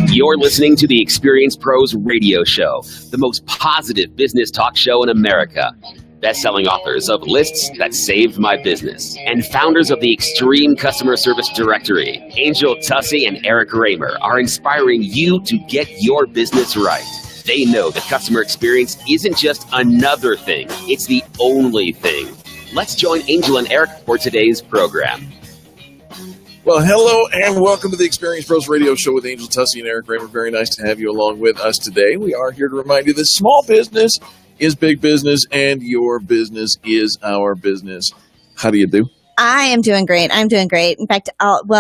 You're listening to the Experience Pros Radio Show, the most positive business talk show in America. Best-selling authors of Lists That Saved My Business and founders of the Extreme Customer Service Directory, Angel Tussey and Eric Raymer, are inspiring you to get your business right. They know the customer experience isn't just another thing, it's the only thing. Let's join Angel and Eric for today's program. Well, hello and welcome to the Experience Pros Radio Show with Angel Tussey and Eric Raymer. Very nice to have you along with us today. We are here to remind you that small business is big business and your business is our business. How do you do? I am doing great. I'm doing great. In fact,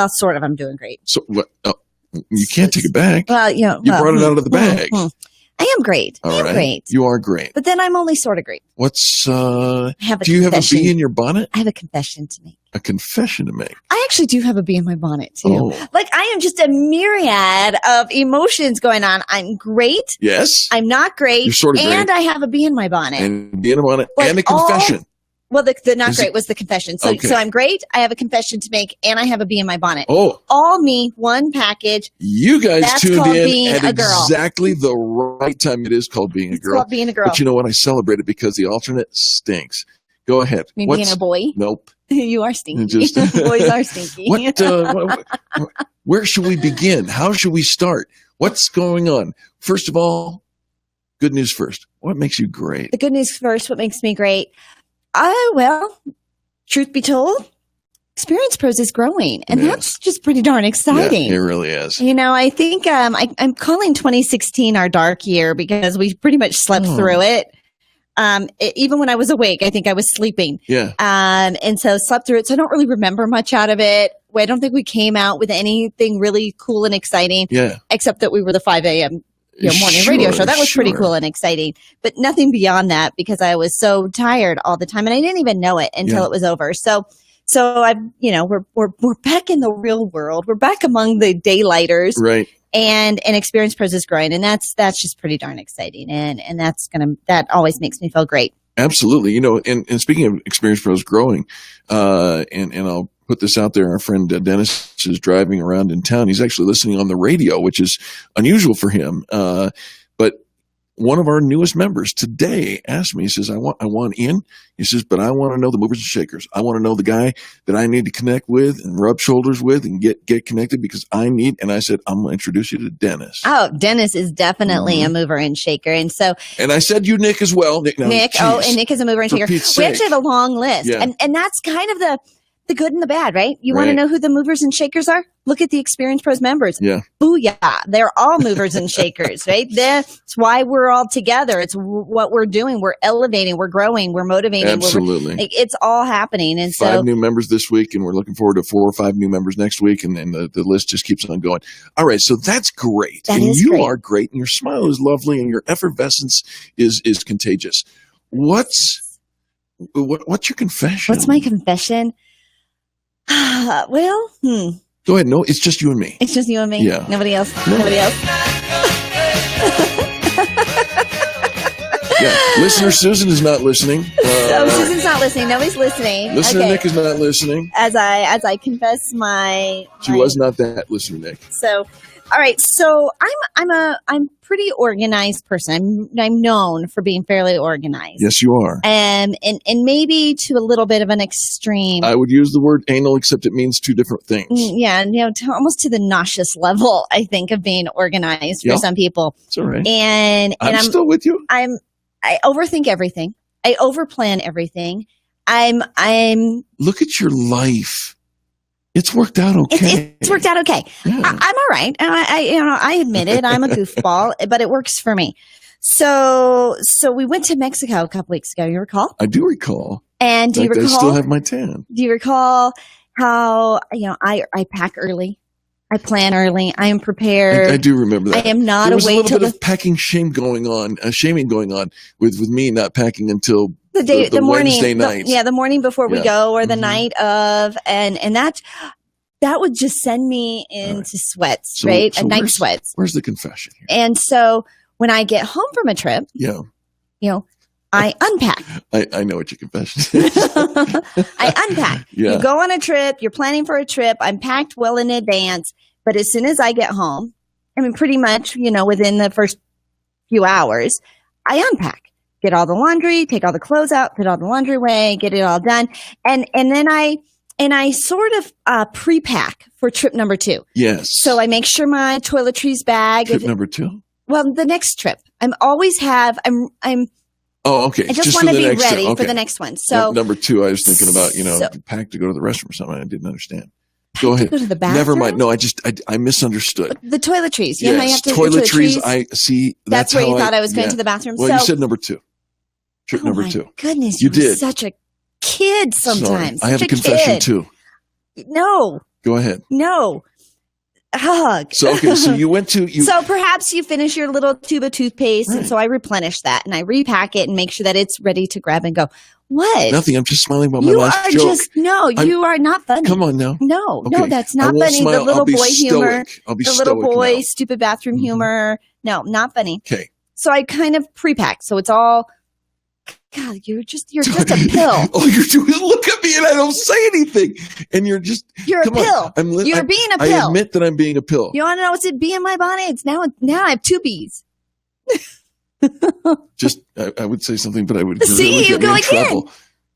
sort of. I'm doing great. So, you can't take it back. Well, you brought it out of the bag. I am great. All right. Great. You are great. But then I'm only sort of great. What's, do confession. You have a bee in your bonnet? I have a confession to make. A confession to make? I actually do have a bee in my bonnet, too. Oh. Like, I am just a myriad of emotions going on. I'm great. Yes. I'm not great. You're sort of great. And I have a bee in my bonnet. And a bee in a bonnet. Like and a confession. Well, the not great was the confession. So, okay. So I'm great. I have a confession to make, and I have a bee in my bonnet. Oh. All me, one package. You guys That's tuned in at exactly the right time. It is called being a girl. It's called being a girl. But you know what? I celebrate it because the alternate stinks. Go ahead. Me being a boy? Nope. You are stinky. Boys are stinky. Where should we begin? How should we start? What's going on? First of all, good news first. What makes you great? The good news first. What makes me great? Well, truth be told, Experience Pros is growing, and that's just pretty darn exciting. Yeah, it really is. You know, I think I'm calling 2016 our dark year because we pretty much slept through it. Even when I was awake, I think I was sleeping. Yeah. And so slept through it. So I don't really remember much out of it. I don't think we came out with anything really cool and exciting. Yeah. Except that we were the 5 a.m. Morning radio show. That was pretty cool and exciting, but nothing beyond that because I was so tired all the time and I didn't even know it until it was over. So we're back in the real world. We're back among the daylighters. Right. And Experience Pros is growing, and that's just pretty darn exciting, and that always makes me feel great. Absolutely, you know, and speaking of Experience Pros growing, and I'll put this out there. Our friend Dennis is driving around in town. He's actually listening on the radio, which is unusual for him. But one of our newest members today asked me, he says, I want in. He says, but I want to know the movers and shakers. I want to know the guy that I need to connect with and rub shoulders with and get connected because I need, and I said, I'm going to introduce you to Dennis. Oh, Dennis is definitely a mover and shaker. And so, and I said, you, Nick, as well. Nick, and Nick is a mover and shaker. We actually have a long list. Yeah. And that's kind of the good and the bad, right? You want to know who the movers and shakers are? Look at the Experience Pros members. Yeah. Booyah. They're all movers and shakers, right? That's why we're all together. It's what we're doing. We're elevating. We're growing. We're motivating. Absolutely. It's all happening. And 5 new members this week, and we're looking forward to 4 or 5 new members next week, and the list just keeps on going. All right, so that's great. You are great, and your smile is lovely, and your effervescence is contagious. What's your confession? What's my confession? Well, Go ahead. No, it's just you and me. It's just you and me? Yeah. Nobody else? No. Nobody else? Yeah. Listener Susan is not listening. Susan's not listening. Nobody's listening. Listener Nick is not listening. As I confess She was not that, listener Nick. So, all right. So I'm pretty organized person. I'm known for being fairly organized. Yes, you are. And maybe to a little bit of an extreme. I would use the word anal, except it means 2 different things. Yeah, almost to the nauseous level, I think, of being organized for some people. It's all right. And I'm still with you. I overthink everything. I overplan everything. I'm Look at your life. It's worked out okay. It's worked out okay. Yeah. I'm all right. I admit it. I'm a goofball, but it works for me. So we went to Mexico a couple weeks ago. You recall? I do recall. And do you recall? I still have my tan. Do you recall how I pack early? I plan early. I am prepared. I do remember that. I am not there was awake a little bit of packing shaming going on with me not packing until the morning, Wednesday night. The morning before we go, or the night of, and that would just send me into sweats, right? So night sweats. Where's the confession here? And so when I get home from a trip, I unpack. I know what your confession is. I unpack. Yeah. You go on a trip, you're planning for a trip. I'm packed well in advance. But as soon as I get home, I mean, pretty much, within the first few hours, I unpack. Get all the laundry, take all the clothes out, put all the laundry away, get it all done. And then I sort of pre-pack for trip number 2. Yes. So I make sure my toiletries bag. Trip number 2? Well, the next trip. I'm. Oh, okay. I just want to be ready okay. for the next one. So number 2, I was thinking about, pack to go to the restroom or something. I didn't understand. Go ahead. Go to the bathroom? Never mind. No, I misunderstood. The toiletries. Yes, I have to toiletries. I see. That's where you thought I was going to the bathroom. Well, you said number 2. Trip number 2. Goodness, you did. Such a kid sometimes. Sorry. I have a confession too. No. Go ahead. No. Hug. So you went to So perhaps you finish your little tube of toothpaste, right. And so I replenish that and I repack it and make sure that it's ready to grab and go. What? Nothing. I'm just smiling about my last joke. You are not funny. Come on now. No, okay. no, that's not funny. Smile. The little boy humor. I'll be the little boy stupid bathroom humor. No, not funny. Okay. So I kind of pre-pack. So it's all. God, you're just a pill. All you're doing is look at me and I don't say anything. And you're a pill. You're being a pill. I admit that I'm being a pill. You want to know what's it be in my bonnet? It's now I have 2 B's. Just I would say something, but I would see you go again.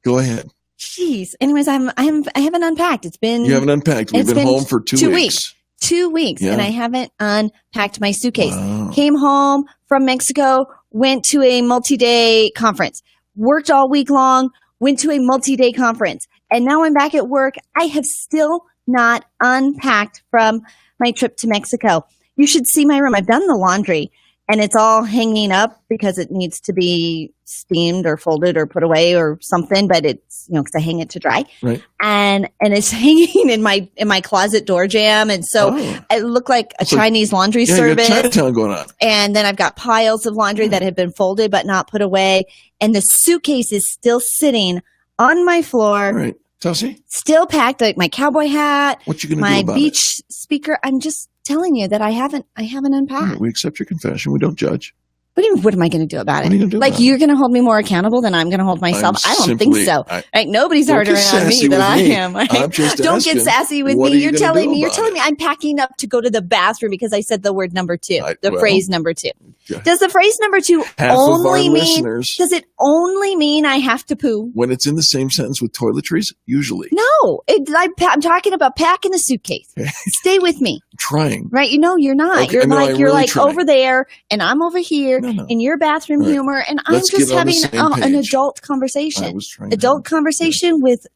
Go ahead. Jeez. Anyways, I haven't unpacked. You haven't unpacked. We've been home for 2 weeks. 2 weeks, yeah. And I haven't unpacked my suitcase. Wow. Came home from Mexico, went to a multi-day conference. Worked all week long, went to a multi-day conference, and now I'm back at work. I have still not unpacked from my trip to Mexico. You should see my room. I've done the laundry, and it's all hanging up because it needs to be steamed or folded or put away or something, but it's, because I hang it to dry. Right. And it's hanging in my closet door jamb. And so it looked like a Chinese laundry service. You got Chinatown going on. And then I've got piles of laundry that have been folded but not put away. And the suitcase is still sitting on my floor. All right. Chelsea? Still packed, like my cowboy hat. What you going to do about my beach speaker. I'm just telling you that I haven't unpacked. Right, we accept your confession. We don't judge. What am I going to do about it? What are you going to do about it? You're going to hold me more accountable than I'm going to hold myself? I don't think so. Nobody's harder on me than I am. Right? I'm just don't get sassy with me. You're telling me I'm packing up to go to the bathroom because I said the word number 2, phrase number 2. Yeah. Does the phrase number 2 only mean? Does it only mean I have to poo? When it's in the same sentence with toiletries, usually. No, I'm talking about packing a suitcase. Stay with me. I'm trying. Right? You're not. Okay, you're like over there, and I'm over here in your bathroom humor, and Let's I'm just having an adult conversation. I was trying adult conversation with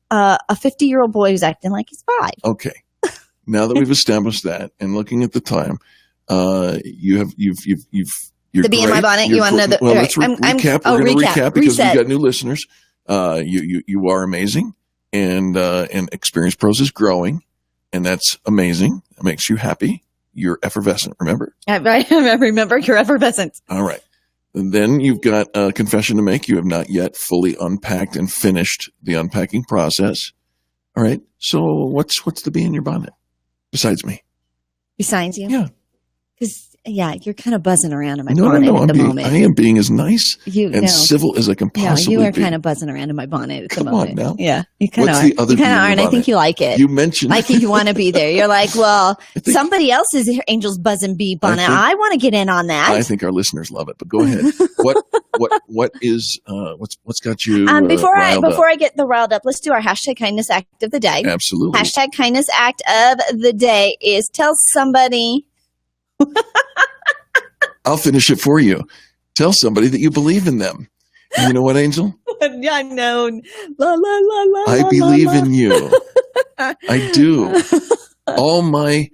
a 50-year-old boy who's acting like he's 5. Okay. Now that we've established that, and looking at the time, you're the bee in my bonnet. You want to know the? Well, let's recap. We're going to recap because we've got new listeners. You are amazing, and Experience Pros is growing, and that's amazing. It makes you happy. You're effervescent. Remember? I remember. You're effervescent. All right. And then you've got a confession to make. You have not yet fully unpacked and finished the unpacking process. All right. So what's the bee in your bonnet besides me? Besides you? Yeah. Because you're kind of buzzing around in my bonnet at the moment. I am being as nice and civil as I can possibly be. You are kind of buzzing around in my bonnet at the moment. Come on now. Yeah, you kind of are. You kind of are, and I think you like it. You mentioned. I think you want to be there. You're like, well, somebody else's Angel's buzzing bee bonnet. I want to get in on that. I think our listeners love it. But go ahead. What is what's got you? Before I get riled up, let's do our hashtag kindness act of the day. Absolutely. Hashtag kindness act of the day is tell somebody. I'll finish it for you. Tell somebody that you believe in them. And you know what, Angel? Yeah, I know. La, la, la, la, I believe in you. I do. All my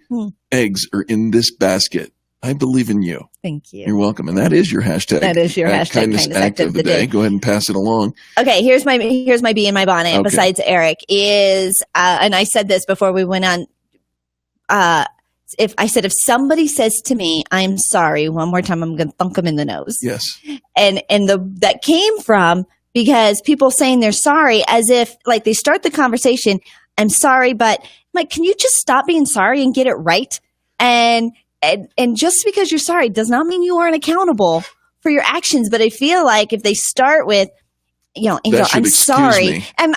eggs are in this basket. I believe in you. Thank you. You're welcome. And that is your hashtag. That is your hashtag kindness act of the day. Go ahead and pass it along. Okay, here's my bee in my bonnet. Okay. Besides Eric is, and I said this before we went on. If somebody says to me, "I'm sorry," one more time, I'm going to thunk them in the nose. Yes. And that came from because people saying they're sorry as if like they start the conversation. I'm sorry, but like, can you just stop being sorry and get it right? And just because you're sorry does not mean you aren't accountable for your actions. But I feel like if they start with, Angel, I'm sorry. And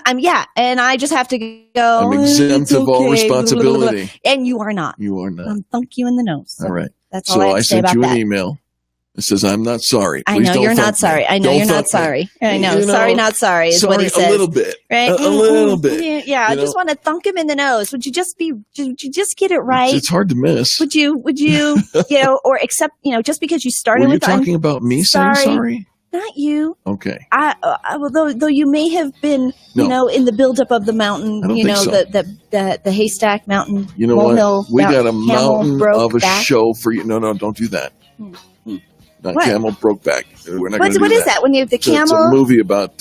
I just have to go. I'm exempt of all responsibility. And you are not. You are not. I'll thunk you in the nose. All right. That's all I have to say about that. So I sent you an email. It says, I'm not sorry. I know you're not sorry. I know you're not sorry. I know. Sorry, not sorry is what he says. A little bit. Right? A little bit. Yeah. I just want to thunk him in the nose. Would you just get it right? It's hard to miss. Would you, or accept, just because you started with. Were you talking about me saying sorry? Not you. Okay. Though you may have been, in the buildup of the mountain, the haystack mountain. You know what? We got a mountain of a show for you. No, don't do that. Not what? Camel broke back. We're not. What is that? When you have the camel? It's a movie about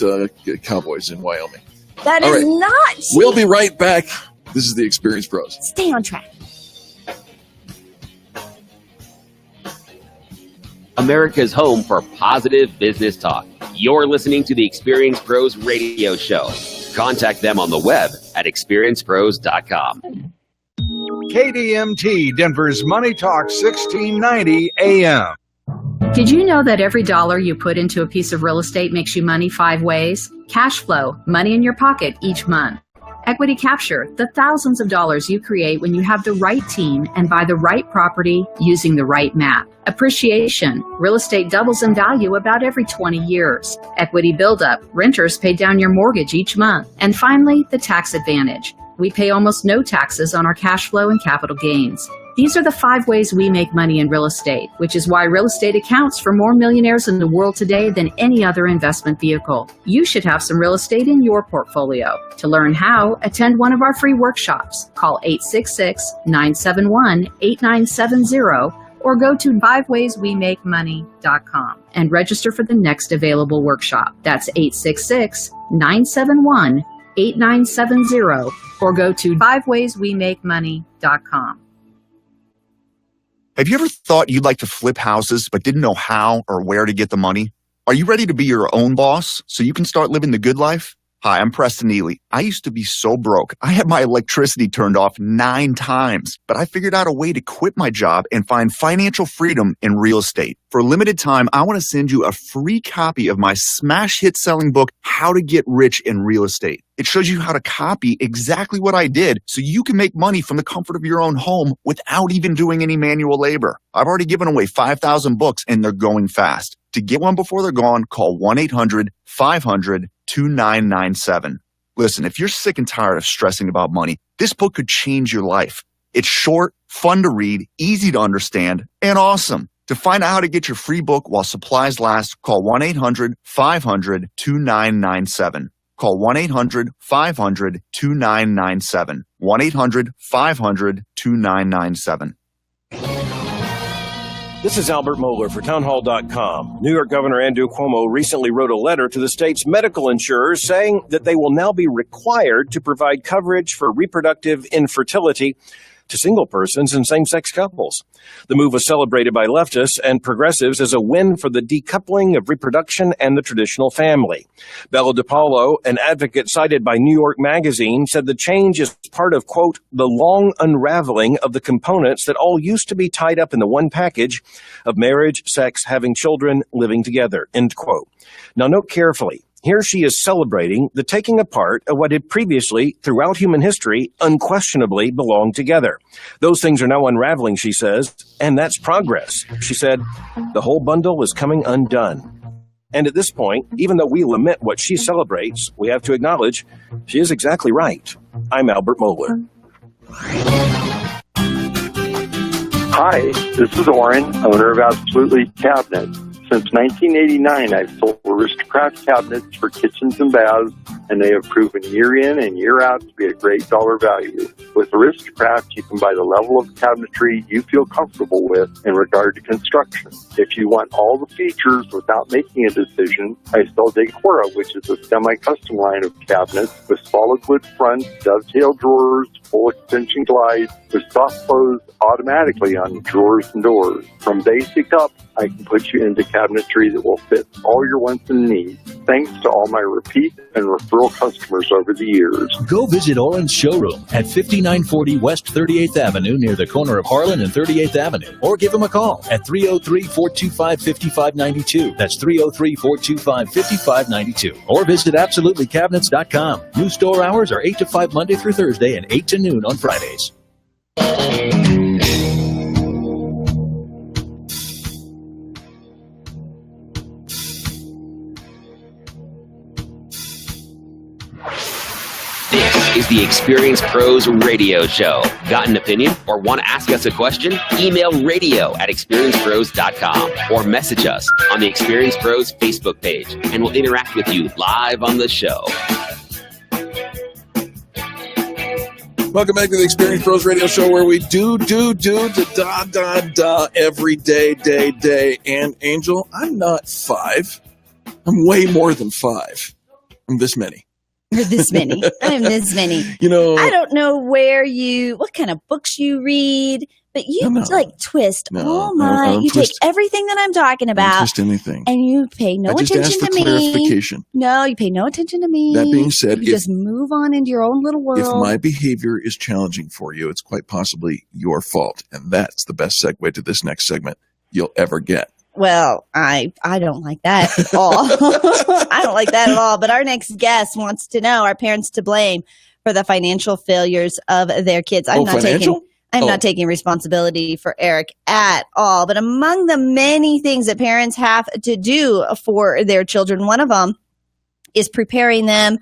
cowboys in Wyoming. That is not. We'll be right back. This is the Experience Pros. Stay on track. America's home for positive business talk. You're listening to the Experience Pros radio show. Contact them on the web at experiencepros.com. KDMT, Denver's Money Talk 1690 AM. Did you know that every dollar you put into a piece of real estate makes you money 5 ways? Cash flow, money in your pocket each month. Equity capture, the thousands of dollars you create when you have the right team and buy the right property using the right map. Appreciation, real estate doubles in value about every 20 years. Equity buildup, renters pay down your mortgage each month. And finally, the tax advantage. We pay almost no taxes on our cash flow and capital gains. These are the 5 ways we make money in real estate, which is why real estate accounts for more millionaires in the world today than any other investment vehicle. You should have some real estate in your portfolio. To learn how, attend one of our free workshops. Call 866-971-8970 or go to 5wayswemakemoney.com and register for the next available workshop. That's 866-971-8970 or go to 5wayswemakemoney.com. Have you ever thought you'd like to flip houses but didn't know how or where to get the money? Are you ready to be your own boss so you can start living the good life? Hi, I'm Preston Ely. I used to be so broke. I had my electricity turned off 9 times, but I figured out a way to quit my job and find financial freedom in real estate. For a limited time, I want to send you a free copy of my smash hit selling book, How to Get Rich in Real Estate. It shows you how to copy exactly what I did so you can make money from the comfort of your own home without even doing any manual labor. I've already given away 5,000 books and they're going fast. To get one before they're gone, call 1-800-500-2997. Listen, if you're sick and tired of stressing about money, this book could change your life. It's short, fun to read, easy to understand, and awesome. To find out how to get your free book while supplies last, call 1-800-500-2997. Call 1-800-500-2997. 1-800-500-2997. This is Albert Mohler for townhall.com. New York Governor Andrew Cuomo recently wrote a letter to the state's medical insurers saying that they will now be required to provide coverage for reproductive infertility to single persons and same-sex couples. The move was celebrated by leftists and progressives as a win for the decoupling of reproduction and the traditional family. Bella DePaulo, an advocate cited by New York Magazine, said the change is part of, quote, the long unraveling of the components that all used to be tied up in the one package of marriage, sex, having children, living together, end quote. Now note carefully. Here she is celebrating the taking apart of what had previously, throughout human history, unquestionably belonged together. Those things are now unraveling, she says, and that's progress. She said, the whole bundle is coming undone. And at this point, even though we lament what she celebrates, we have to acknowledge she is exactly right. I'm Albert Mohler. Hi, this is Oren, owner of Absolutely Cabinets. Since 1989, I've sold Aristocrat cabinets for kitchens and baths, and they have proven year in and year out to be a great dollar value. With Aristocrat, you can buy the level of cabinetry you feel comfortable with in regard to construction. If you want all the features without making a decision, I sell Decora, which is a semi-custom line of cabinets with solid wood fronts, dovetail drawers, full extension glides with soft close automatically on drawers and doors. From basic up, I can put you into cabinetry that will fit all your wants and needs. Thanks to all my repeat and referral customers over the years. Go visit Oren's showroom at 5940 West 38th Avenue near the corner of Harlan and 38th Avenue. Or give him a call at 303-425-5592. That's 303-425-5592. Or visit AbsolutelyCabinets.com. New store hours are 8 to 5 Monday through Thursday and 8 to noon on Fridays. This is the Experience Pros Radio Show. Got an opinion or want to ask us a question? Email radio@experiencepros.com or message us on the Experience Pros Facebook page, and we'll interact with you live on the show. Welcome back to the Experience Pros Radio Show, where we do the every day. And Angel, I'm not 5. I'm way more than 5. I'm this many. You're this many. I'm this many. You know, I don't know what kind of books you read, but you twist. You take everything that I'm talking about, twist anything, and you pay no attention to me. Clarification. No, you pay no attention to me. That being said, you just move on into your own little world. If my behavior is challenging for you, it's quite possibly your fault, and that's the best segue to this next segment you'll ever get. Well, I don't like that at all. I don't like that at all. But our next guest wants to know, are parents to blame for the financial failures of their kids? I'm not taking responsibility for Eric at all. But among the many things that parents have to do for their children, one of them is preparing them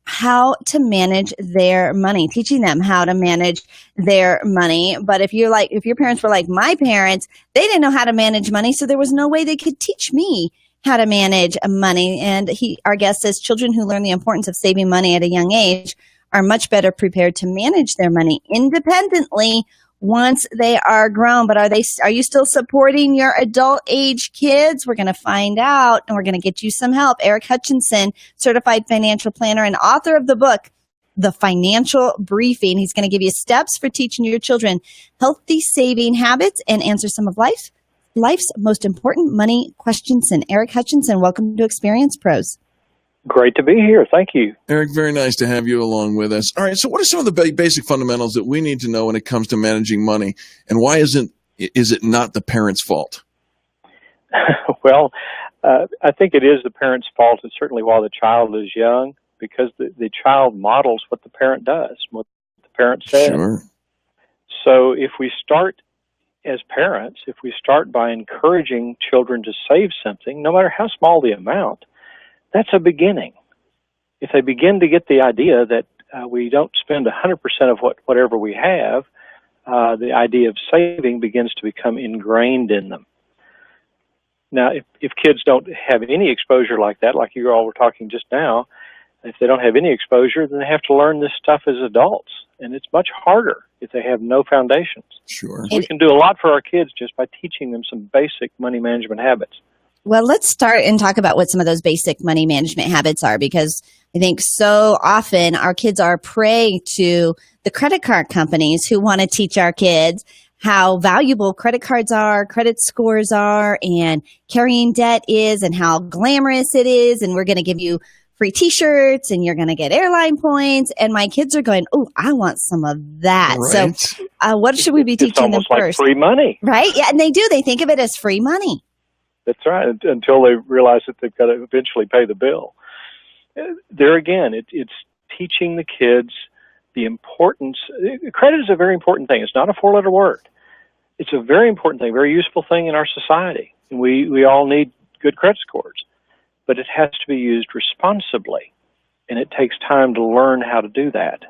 how to manage their money, teaching them how to manage their money. But if your parents were like my parents, they didn't know how to manage money, so there was no way they could teach me how to manage money. And our guest says children who learn the importance of saving money at a young age are much better prepared to manage their money independently once they are grown. But are you still supporting your adult age kids? We're going to find out, and we're going to get you some help. Eric Hutchinson, certified financial planner and author of the book, The Financial Briefing. He's going to give you steps for teaching your children healthy saving habits and answer some of life's most important money questions. And Eric Hutchinson, welcome to Experience Pros. Great to be here. Thank you. Eric, very nice to have you along with us. All right, so what are some of the basic fundamentals that we need to know when it comes to managing money, and why is it not the parent's fault? Well, I think it is the parent's fault, and certainly while the child is young, because the child models what the parent does, what the parent says. Sure. So if we start as parents, if we start by encouraging children to save something, no matter how small the amount, that's a beginning. If they begin to get the idea that we don't spend 100% of whatever we have, the idea of saving begins to become ingrained in them. Now, if kids don't have any exposure like that, like you all were talking just now, if they don't have any exposure, then they have to learn this stuff as adults. And it's much harder if they have no foundations. Sure. We can do a lot for our kids just by teaching them some basic money management habits. Well, let's start and talk about what some of those basic money management habits are, because I think so often our kids are prey to the credit card companies who want to teach our kids how valuable credit cards are, credit scores are, and carrying debt is, and how glamorous it is. And we're going to give you free t-shirts and you're going to get airline points. And my kids are going, oh, I want some of that. Right. So what should we be teaching them first? It's almost like free money. Right? Yeah, and they do. They think of it as free money. That's right, until they realize that they've got to eventually pay the bill. There again, it's teaching the kids the importance. Credit is a very important thing. It's not a four-letter word. It's a very important thing, very useful thing in our society. And we all need good credit scores. But it has to be used responsibly, and it takes time to learn how to do that.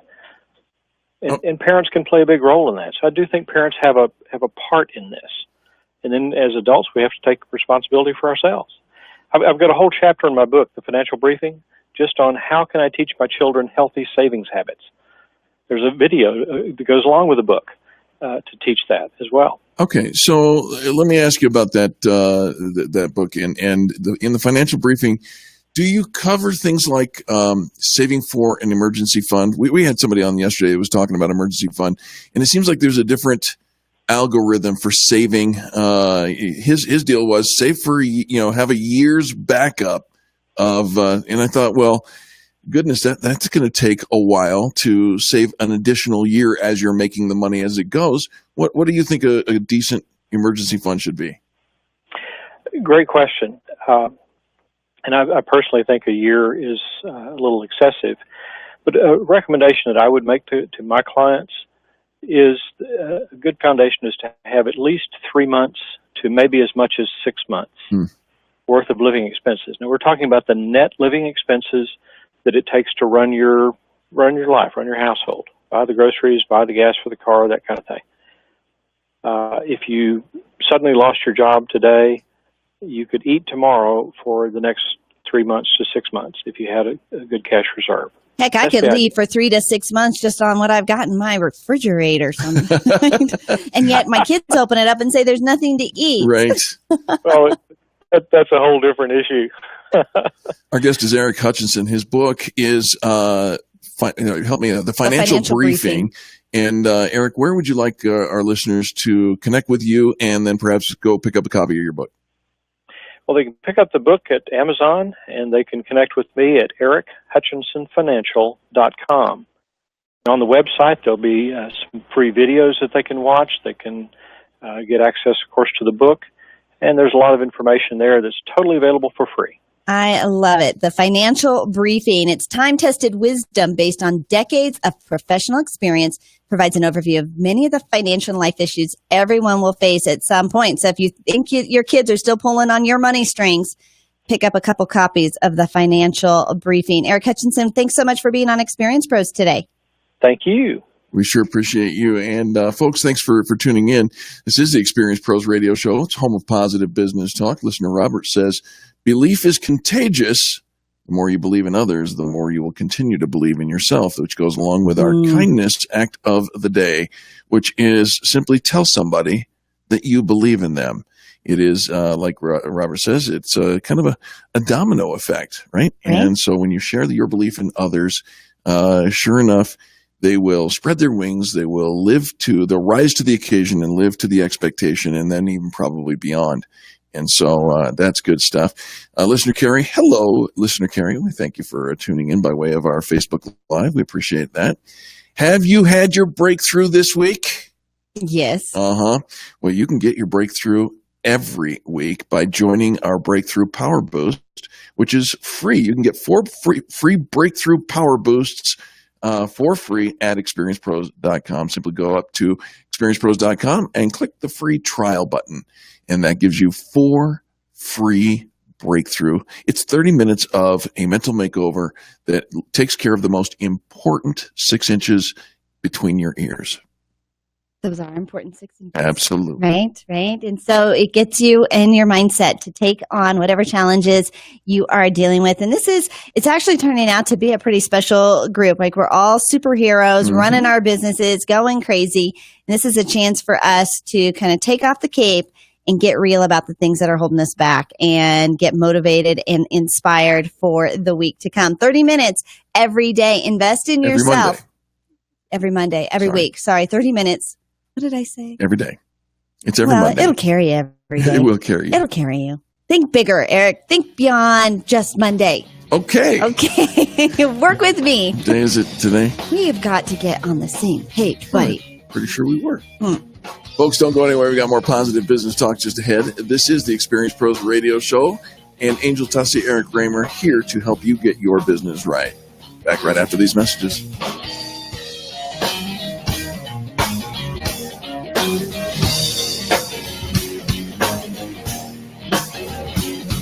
And parents can play a big role in that. So I do think parents have a part in this. And then as adults, we have to take responsibility for ourselves. I've got a whole chapter in my book, The Financial Briefing, just on how can I teach my children healthy savings habits. There's a video that goes along with the book to teach that as well. Okay, so let me ask you about that that book. And in the Financial Briefing, Do you cover things like saving for an emergency fund? We had somebody on yesterday who was talking about emergency fund, and it seems like there's a different algorithm for saving. His deal was save for, have a year's backup of, and I thought, well, goodness, that's going to take a while to save an additional year as you're making the money as it goes. What do you think a decent emergency fund should be? Great question. And I personally think a year is a little excessive. But a recommendation that I would make to my clients is a good foundation is to have at least 3 months to maybe as much as 6 months worth of living expenses. Now, we're talking about the net living expenses that it takes to run your life, run your household, buy the groceries, buy the gas for the car, that kind of thing. If you suddenly lost your job today, you could eat tomorrow for the next 3 months to 6 months if you had a good cash reserve. Heck, I could leave for 3 to 6 months just on what I've got in my refrigerator. And yet my kids open it up and say there's nothing to eat. Right. Well, that's a whole different issue. Our guest is Eric Hutchinson. His book is, help me, The Financial Briefing. And Eric, where would you like our listeners to connect with you and then perhaps go pick up a copy of your book? Well, they can pick up the book at Amazon, and they can connect with me at erichutchinsonfinancial.com. On the website, there'll be some free videos that they can watch. They can get access, of course, to the book, and there's a lot of information there that's totally available for free. I love it. The Financial Briefing. It's time-tested wisdom based on decades of professional experience, provides an overview of many of the financial and life issues everyone will face at some point. So if you think your kids are still pulling on your money strings, pick up a couple copies of the Financial Briefing. Eric Hutchinson, thanks so much for being on Experience Pros today. Thank you. We sure appreciate you. And folks, thanks for tuning in. This is the Experience Pros radio show. It's home of positive business talk. Listener Robert says, belief is contagious. The more you believe in others, the more you will continue to believe in yourself, which goes along with our kindness act of the day, which is simply tell somebody that you believe in them. It is, like Robert says, it's kind of a domino effect, right? And so when you share your belief in others, sure enough, they will spread their wings. They will they'll rise to the occasion and live to the expectation, and then even probably beyond. And so that's good stuff. Listener Carrie, hello, Listener Carrie. We thank you for tuning in by way of our Facebook Live. We appreciate that. Have you had your breakthrough this week? Yes. Well, you can get your breakthrough every week by joining our Breakthrough Power Boost, which is free. You can get 4 free Breakthrough Power Boosts for free at experiencepros.com. Simply go up to experiencepros.com and click the free trial button. And that gives you 4 free breakthrough. It's 30 minutes of a mental makeover that takes care of the most important 6 inches between your ears. Those are important 6 inches. Absolutely. Right. And so it gets you in your mindset to take on whatever challenges you are dealing with. And it's actually turning out to be a pretty special group. Like we're all superheroes running our businesses, going crazy. And this is a chance for us to kind of take off the cape and get real about the things that are holding us back and get motivated and inspired for the week to come. 30 minutes every day. Invest in yourself. Every Monday, every week. Sorry, 30 minutes. What did I say? Every day. It's every Monday. It'll carry you every day. It will carry you. It'll carry you. Think bigger, Eric. Think beyond just Monday. Okay. Work with me. What day is it today? We have got to get on the same page, buddy. Pretty sure we were. Folks, don't go anywhere. We got more positive business talk just ahead. This is the Experience Pros radio show, and Angel Tussey, Eric Raymer here to help you get your business right. Back right after these messages.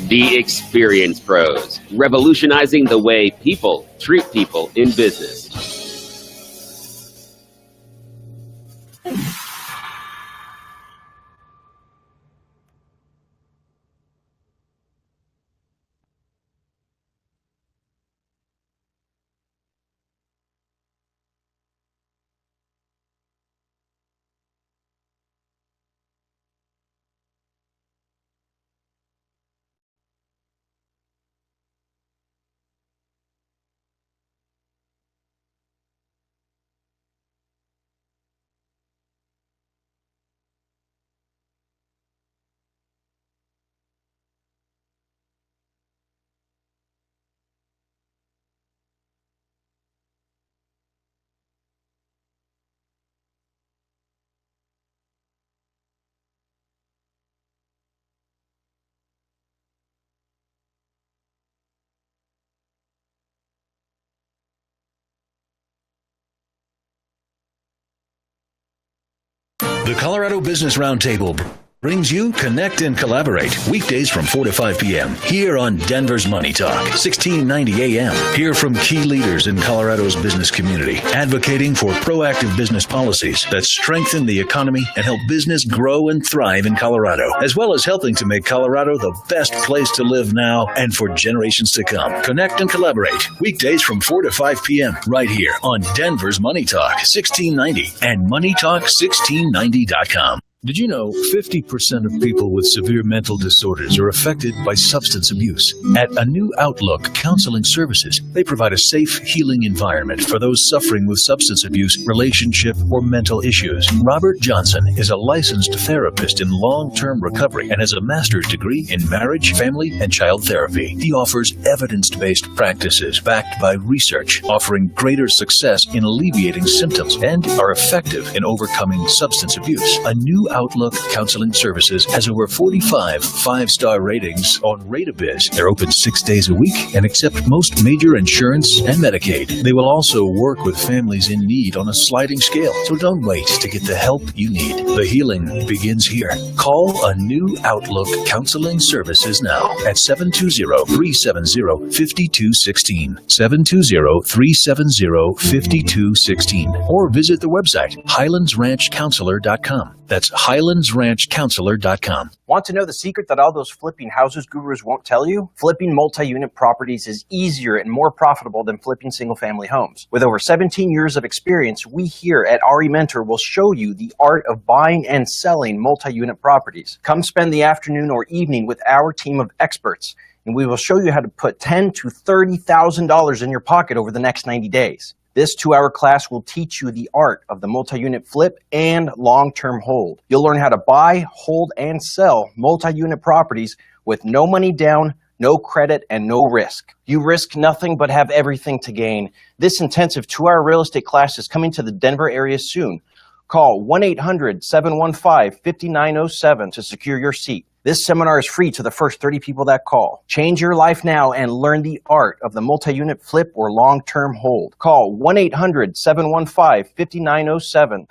The Experience Pros, revolutionizing the way people treat people in business. The Colorado Business Roundtable brings you Connect and Collaborate weekdays from 4 to 5 p.m. here on Denver's Money Talk, 1690 a.m. Hear from key leaders in Colorado's business community, advocating for proactive business policies that strengthen the economy and help business grow and thrive in Colorado, as well as helping to make Colorado the best place to live now and for generations to come. Connect and Collaborate weekdays from 4 to 5 p.m. right here on Denver's Money Talk, 1690 and MoneyTalk1690.com. Did you know 50% of people with severe mental disorders are affected by substance abuse? At A New Outlook Counseling Services, they provide a safe, healing environment for those suffering with substance abuse, relationship, or mental issues. Robert Johnson is a licensed therapist in long-term recovery and has a master's degree in marriage, family, and child therapy. He offers evidence-based practices backed by research, offering greater success in alleviating symptoms and are effective in overcoming substance abuse. A New Outlook Counseling Services has over 45 5-star ratings on Rate-A-Biz. They're open 6 days a week and accept most major insurance and Medicaid. They will also work with families in need on a sliding scale, so don't wait to get the help you need. The healing begins here. Call A New Outlook Counseling Services now at 720-370-5216, 720-370-5216, or visit the website highlandsranchcounselor.com. That's highlandsranchcounselor.com. Want to know the secret that all those flipping houses gurus won't tell you? Flipping multi-unit properties is easier and more profitable than flipping single-family homes. With over 17 years of experience, we here at RE Mentor will show you the art of buying and selling multi-unit properties. Come spend the afternoon or evening with our team of experts, and we will show you how to put $10,000 to $30,000 in your pocket over the next 90 days. This 2-hour class will teach you the art of the multi-unit flip and long-term hold. You'll learn how to buy, hold, and sell multi-unit properties with no money down, no credit, and no risk. You risk nothing but have everything to gain. This intensive 2-hour real estate class is coming to the Denver area soon. Call 1-800-715-5907 to secure your seat. This seminar is free to the first 30 people that call. Change your life now and learn the art of the multi-unit flip or long-term hold. Call 1-800-715-5907.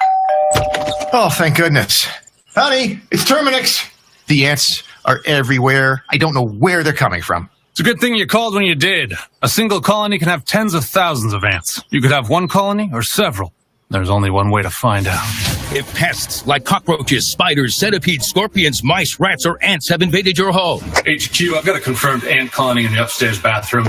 Oh, thank goodness. Honey, it's Terminix. The ants are everywhere. I don't know where they're coming from. It's a good thing you called when you did. A single colony can have tens of thousands of ants. You could have one colony or several. There's only one way to find out. If pests like cockroaches, spiders, centipedes, scorpions, mice, rats, or ants have invaded your home. HQ, I've got a confirmed ant colony in the upstairs bathroom.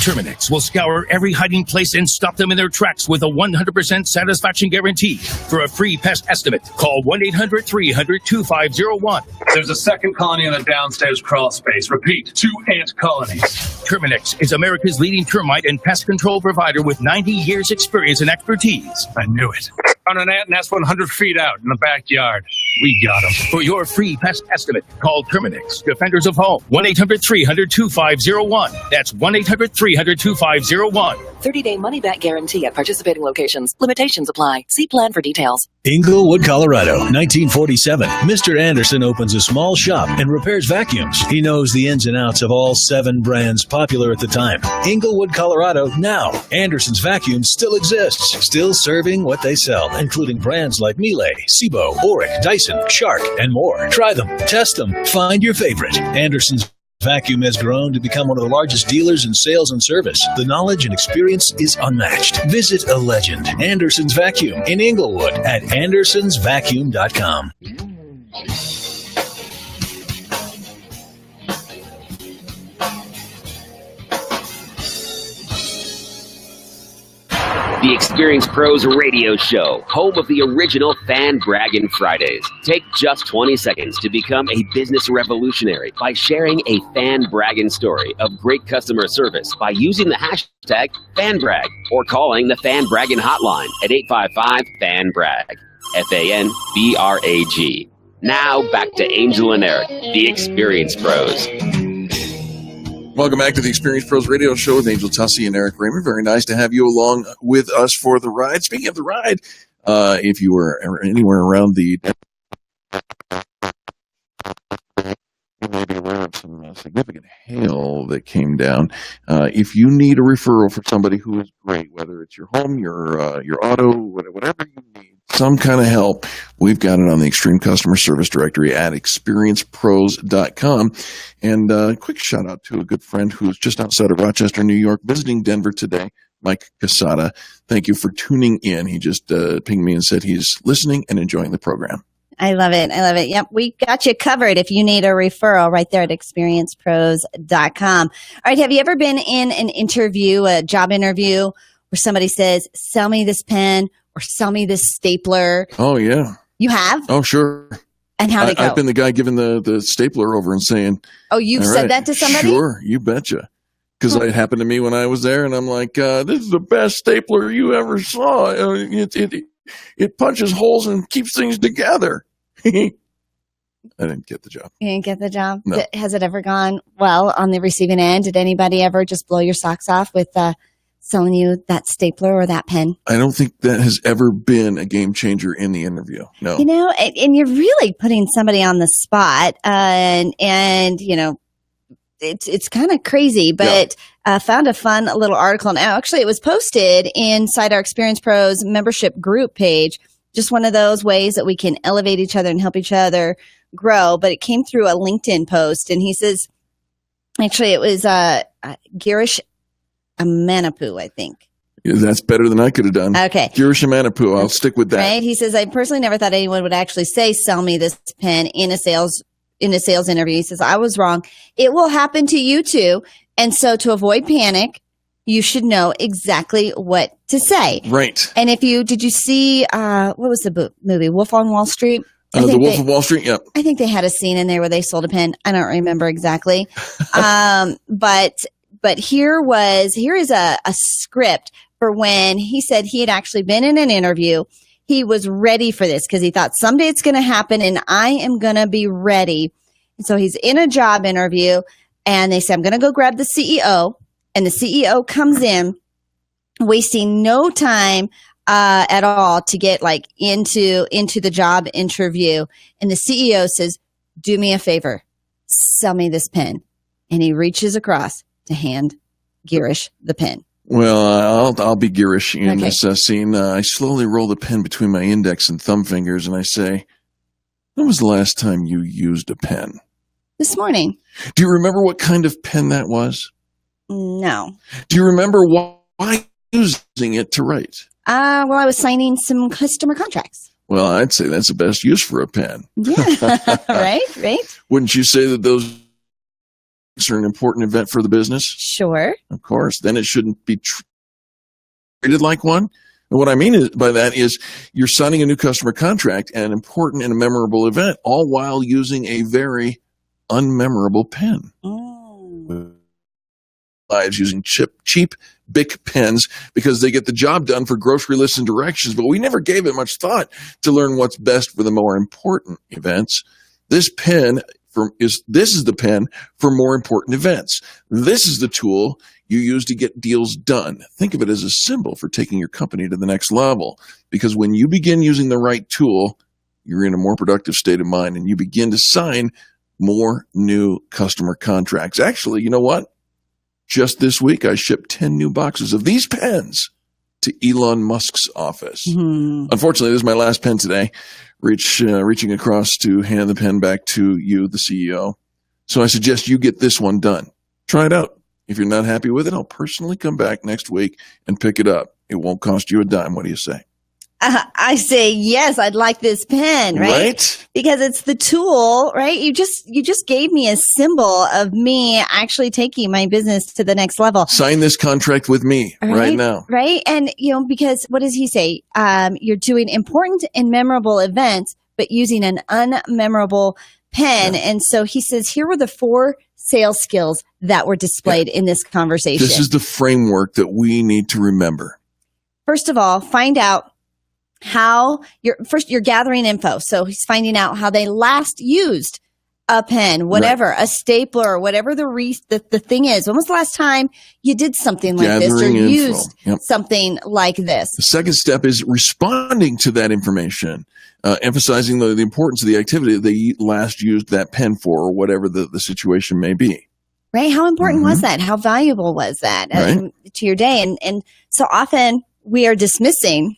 Terminix will scour every hiding place and stop them in their tracks with a 100% satisfaction guarantee. For a free pest estimate, call 1-800-300-2501. There's a second colony in the downstairs crawl space. Repeat, 2 ant colonies. Terminix is America's leading termite and pest control provider with 90 years experience and expertise. I knew it. Found an ant nest 100 feet out in the backyard. We got him. For your free pest estimate, call Terminix, Defenders of Home, 1-800-300-2501. That's 1-800-300-2501. 30-day money-back guarantee at participating locations. Limitations apply. See plan for details. Inglewood, Colorado, 1947. Mr. Anderson opens a small shop and repairs vacuums. He knows the ins and outs of all 7 brands popular at the time. Inglewood, Colorado, now. Anderson's Vacuums still exists, still serving what they sell, including brands like Miele, Sebo, Oric, Dyson, Shark, and more. Try them, test them, find your favorite. Anderson's Vacuum has grown to become one of the largest dealers in sales and service. The knowledge and experience is unmatched. Visit a legend, Anderson's Vacuum, in Inglewood at andersonsvacuum.com. The Experience Pros Radio Show, home of the original Fan Braggin' Fridays. Take just 20 seconds to become a business revolutionary by sharing a Fan Braggin' story of great customer service by using the hashtag FanBrag or calling the Fan Braggin' hotline at 855-FAN-BRAG, FANBRAG. Now back to Angel and Eric, the Experience Pros. Welcome back to the Experience Pros Radio Show with Angel Tussey and Eric Raymond. Very nice to have you along with us for the ride. Speaking of the ride, if you were anywhere around the... You may be aware of some significant hail that came down. If you need a referral for somebody who is great, whether it's your home, your auto, whatever you need, some kind of help, we've got it on the Extreme Customer Service Directory at experiencepros.com. And a quick shout out to a good friend who's just outside of Rochester, New York, visiting Denver today, Mike Casada. Thank you for tuning in. He just pinged me and said he's listening and enjoying the program. I love it. I love it. Yep. We got you covered if you need a referral right there at experiencepros.com. All right. Have you ever been in an interview, a job interview, where somebody says, sell me this pen or sell me this stapler? Oh, yeah. You have? Oh, sure. And how'd it go? I've been the guy giving the stapler over and saying, oh, you've said that to somebody? Sure. You betcha. Because it happened to me when I was there, and I'm like, this is the best stapler you ever saw. It punches holes and keeps things together. I didn't get the job. You didn't get the job? No. Has it ever gone well on the receiving end? Did anybody ever just blow your socks off with selling you that stapler or that pen? I don't think that has ever been a game changer in the interview. No. You know, and you're really putting somebody on the spot, and you know, it's kind of crazy, but found a fun little article. Now, actually, it was posted inside our Experience Pros membership group page. Just one of those ways that we can elevate each other and help each other grow. But it came through a LinkedIn post, and he says, actually, it was Girish Amanapu, I think. Yeah, that's better than I could have done. Okay. Girish Amanapu, I'll stick with that. Right? He says, I personally never thought anyone would actually say, sell me this pen in a sales interview. He says, I was wrong. It will happen to you too. And so to avoid panic, you should know exactly what to say. Right. And did you see, what was the movie? Wolf on Wall Street? The Wolf of Wall Street, yep. I think they had a scene in there where they sold a pen. I don't remember exactly. But here is a script for when he said he had actually been in an interview. He was ready for this because he thought someday it's going to happen and I am going to be ready. And so he's in a job interview and they say, I'm going to go grab the CEO. And the CEO comes in, wasting no time at all to get into the job interview. And the CEO says, do me a favor, sell me this pen. And he reaches across to hand Girish the pen. Well, I'll be Girish in this scene. I slowly roll the pen between my index and thumb fingers, and I say, when was the last time you used a pen? This morning. Do you remember what kind of pen that was? No. Do you remember why using it to write? Well, I was signing some customer contracts. Well, I'd say that's the best use for a pen. Yeah, right. Wouldn't you say that those are an important event for the business? Sure. Of course. Then it shouldn't be treated like one. And what I mean by that is you're signing a new customer contract, an important and a memorable event, all while using a very unmemorable pen. Lives using cheap Bic pens because they get the job done for grocery lists and directions, but we never gave it much thought to learn what's best for the more important events. This is the pen for more important events. This is the tool you use to get deals done. Think of it as a symbol for taking your company to the next level, because when you begin using the right tool, you're in a more productive state of mind and you begin to sign more new customer contracts. Actually, you know what? Just this week, I shipped 10 new boxes of these pens to Elon Musk's office. Mm-hmm. Unfortunately, this is my last pen today. Reaching across to hand the pen back to you, the CEO. So I suggest you get this one done. Try it out. If you're not happy with it, I'll personally come back next week and pick it up. It won't cost you a dime. What do you say? I say, yes, I'd like this pen, right? Because it's the tool, right? You just gave me a symbol of me actually taking my business to the next level. Sign this contract with me right now. Right. And, because what does he say? You're doing important and memorable events, but using an unmemorable pen. Yeah. And so he says, here were the 4 sales skills that were displayed in this conversation. This is the framework that we need to remember. First of all, find out how you're gathering info. So he's finding out how they last used a pen, whatever, a stapler, whatever the thing is. When was the last time you did something like this or used something like this? The second step is responding to that information, emphasizing the importance of the activity that they last used that pen for, or whatever the situation may be. Right? How important was that? How valuable was that to your day? And so often we are dismissing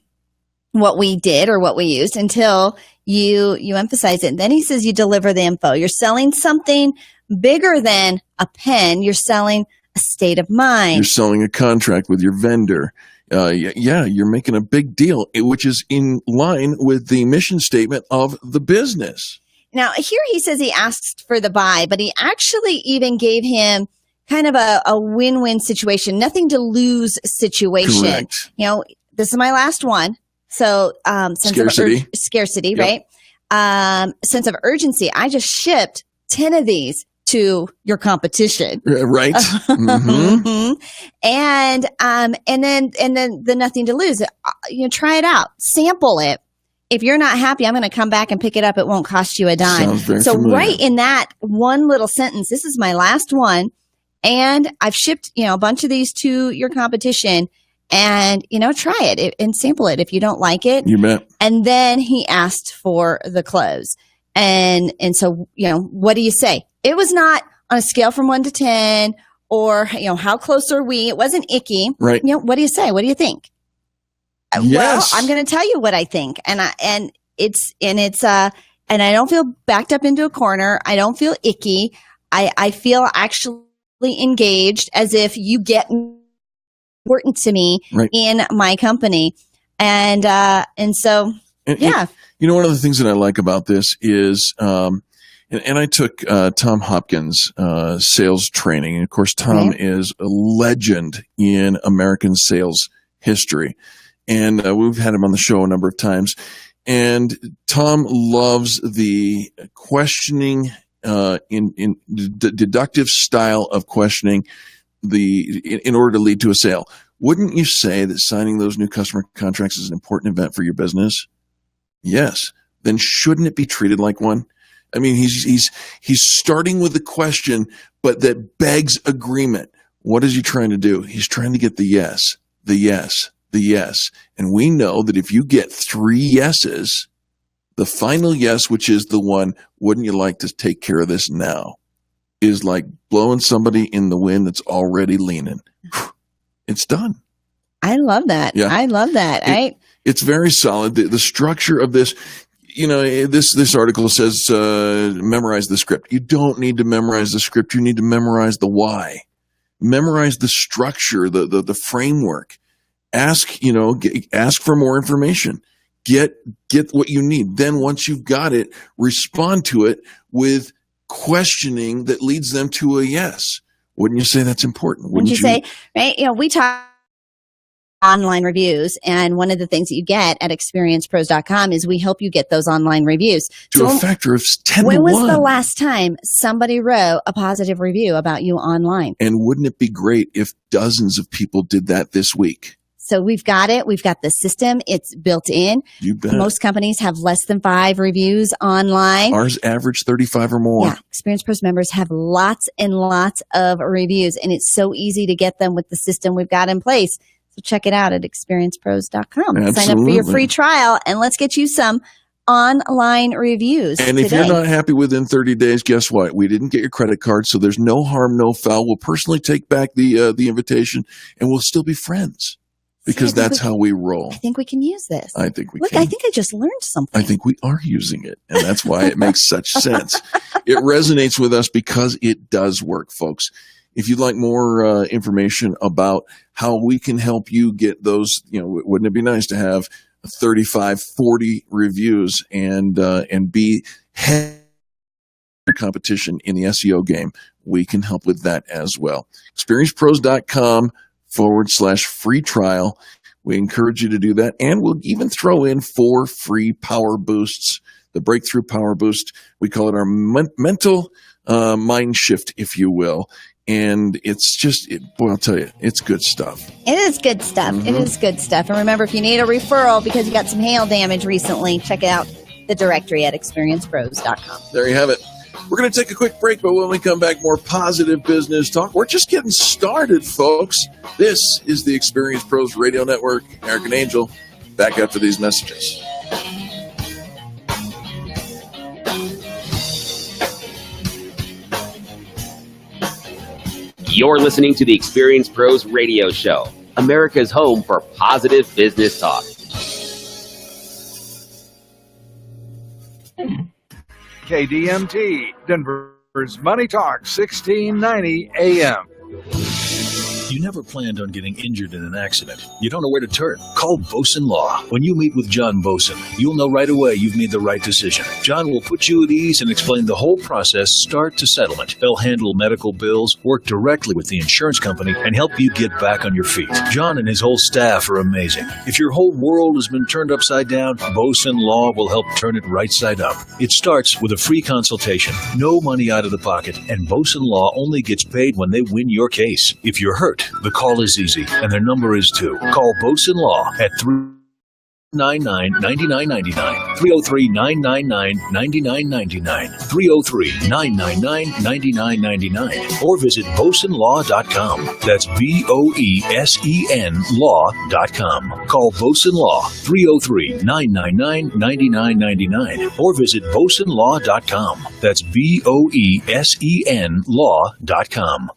what we did or what we used until you emphasize it. And then he says you deliver the info. You're selling something bigger than a pen. You're selling a state of mind. You're selling a contract with your vendor. You're making a big deal, which is in line with the mission statement of the business. Now, here he says he asked for the buy, but he actually even gave him kind of a win-win situation, nothing to lose situation. Correct. This is my last one. So, scarcity, Yep. right? Sense of urgency. I just shipped 10 of these to your competition. Right. Mm-hmm. And then the nothing to lose. Try it out, sample it. If you're not happy, I'm going to come back and pick it up. It won't cost you a dime. Sounds very so familiar. Right in that one little sentence, this is my last one. And I've shipped, a bunch of these to your competition. And, try it and sample it if you don't like it. You bet. And then he asked for the close. And so, what do you say? It was not on a scale from 1 to 10 or, how close are we? It wasn't icky. Right. What do you say? What do you think? Yes. Well, I'm going to tell you what I think. And I don't feel backed up into a corner. I don't feel icky. I feel actually engaged as if you get important to me in my company. And so, yeah. One of the things that I like about this is, and I took Tom Hopkins' sales training. And of course, Tom is a legend in American sales history. And we've had him on the show a number of times. And Tom loves the questioning, in deductive style of questioning in order to lead to a sale. Wouldn't you say that signing those new customer contracts is an important event for your business? Yes. Then shouldn't it be treated like one? I mean, he's starting with the question, but that begs agreement. What is he trying to do? He's trying to get the yes, the yes, the yes. And we know that if you get 3 yeses, the final yes, which is the one, wouldn't you like to take care of this now, is like blowing somebody in the wind that's already leaning. It's done. I love that. Yeah. I love that. It's very solid. The structure of this, this article says memorize the script. You don't need to memorize the script. You need to memorize the why. Memorize the structure, the framework. Ask for more information. Get what you need. Then once you've got it, respond to it with questioning that leads them to a yes. Wouldn't you say that's important? Wouldn't you say, right? We talk online reviews, and one of the things that you get at experiencepros.com is we help you get those online reviews. To a factor of 10 to 1. When was the last time somebody wrote a positive review about you online? And wouldn't it be great if dozens of people did that this week? So we've got it. We've got the system. It's built in. You bet. Most companies have less than 5 reviews online. Ours average 35 or more. Yeah. Experience Pros members have lots and lots of reviews, and it's so easy to get them with the system we've got in place. So check it out at experiencepros.com. Absolutely. Sign up for your free trial, and let's get you some online reviews And if you're not happy within 30 days, guess what? We didn't get your credit card, so there's no harm, no foul. We'll personally take back the invitation, and we'll still be friends. Because that's how we roll. I think we can use this. I think we can. Look, I think I just learned something. I think we are using it, and that's why it makes such sense. It resonates with us because it does work, folks. If you'd like more information about how we can help you get those, wouldn't it be nice to have 35, 40 reviews and be head competition in the SEO game? We can help with that as well. ExperiencePros.com/free trial. We encourage you to do that. And we'll even throw in 4 free power boosts, the Breakthrough Power Boost. We call it our mental mind shift, if you will. And it's just, I'll tell you, it's good stuff. It is good stuff. It is good stuff. And remember, if you need a referral because you got some hail damage recently, check out the directory at experiencepros.com. There you have it. We're going to take a quick break, but when we come back, more positive business talk. We're just getting started, folks. This is the Experience Pros Radio Network. Eric and Angel, back after these messages. You're listening to the Experience Pros Radio Show, America's home for positive business talk. KDMT, Denver's Money Talk 1690 AM. You never planned on getting injured in an accident. You don't know where to turn. Call Boson Law. When you meet with John Boson, you'll know right away you've made the right decision. John will put you at ease and explain the whole process start to settlement. They'll handle medical bills, work directly with the insurance company, and help you get back on your feet. John and his whole staff are amazing. If your whole world has been turned upside down, Boson Law will help turn it right side up. It starts with a free consultation, no money out of the pocket, and Boson Law only gets paid when they win your case. If you're hurt, the call is easy, and their number is too. Call Boson Law at 399-9999, 303-999-9999, 303-999-9999, or visit BosonLaw.com. That's BOESEN Law.com. Call Boson Law, 303-999-9999, or visit BosonLaw.com. That's BOESEN Law.com.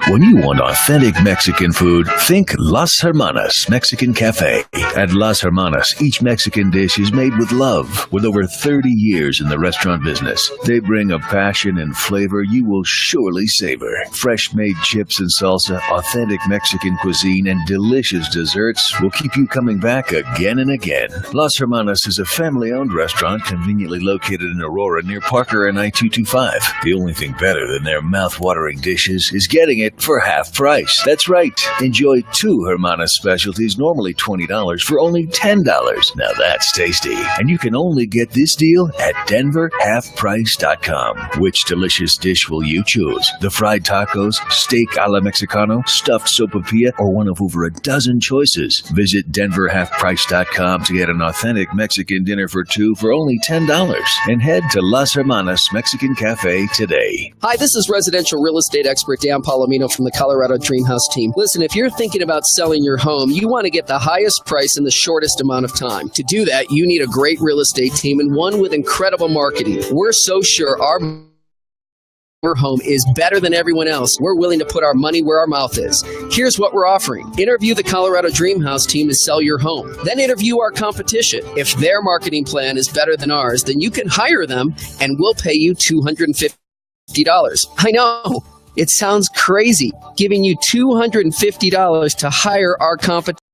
When you want authentic Mexican food, think Las Hermanas Mexican Cafe. At Las Hermanas, each Mexican dish is made with love. With over 30 years in the restaurant business, they bring a passion and flavor you will surely savor. Fresh-made chips and salsa, authentic Mexican cuisine, and delicious desserts will keep you coming back again and again. Las Hermanas is a family-owned restaurant conveniently located in Aurora near Parker and I-225. The only thing better than their mouth-watering dishes is getting it for half price. That's right. Enjoy 2 Hermanas specialties, normally $20, for only $10. Now that's tasty. And you can only get this deal at DenverHalfPrice.com. Which delicious dish will you choose? The fried tacos, steak a la Mexicano, stuffed sopapilla, or one of over a dozen choices? Visit DenverHalfPrice.com to get an authentic Mexican dinner for 2 for only $10. And head to Las Hermanas Mexican Cafe today. Hi, this is residential real estate expert Dan Palomino from the Colorado Dreamhouse team. Listen, if you're thinking about selling your home, you want to get the highest price in the shortest amount of time. To do that, you need a great real estate team and one with incredible marketing. We're so sure our home is better than everyone else. We're willing to put our money where our mouth is. Here's what we're offering. Interview the Colorado Dreamhouse team to sell your home. Then interview our competition. If their marketing plan is better than ours, then you can hire them and we'll pay you $250. I know. It sounds crazy, giving you $250 to hire our competition.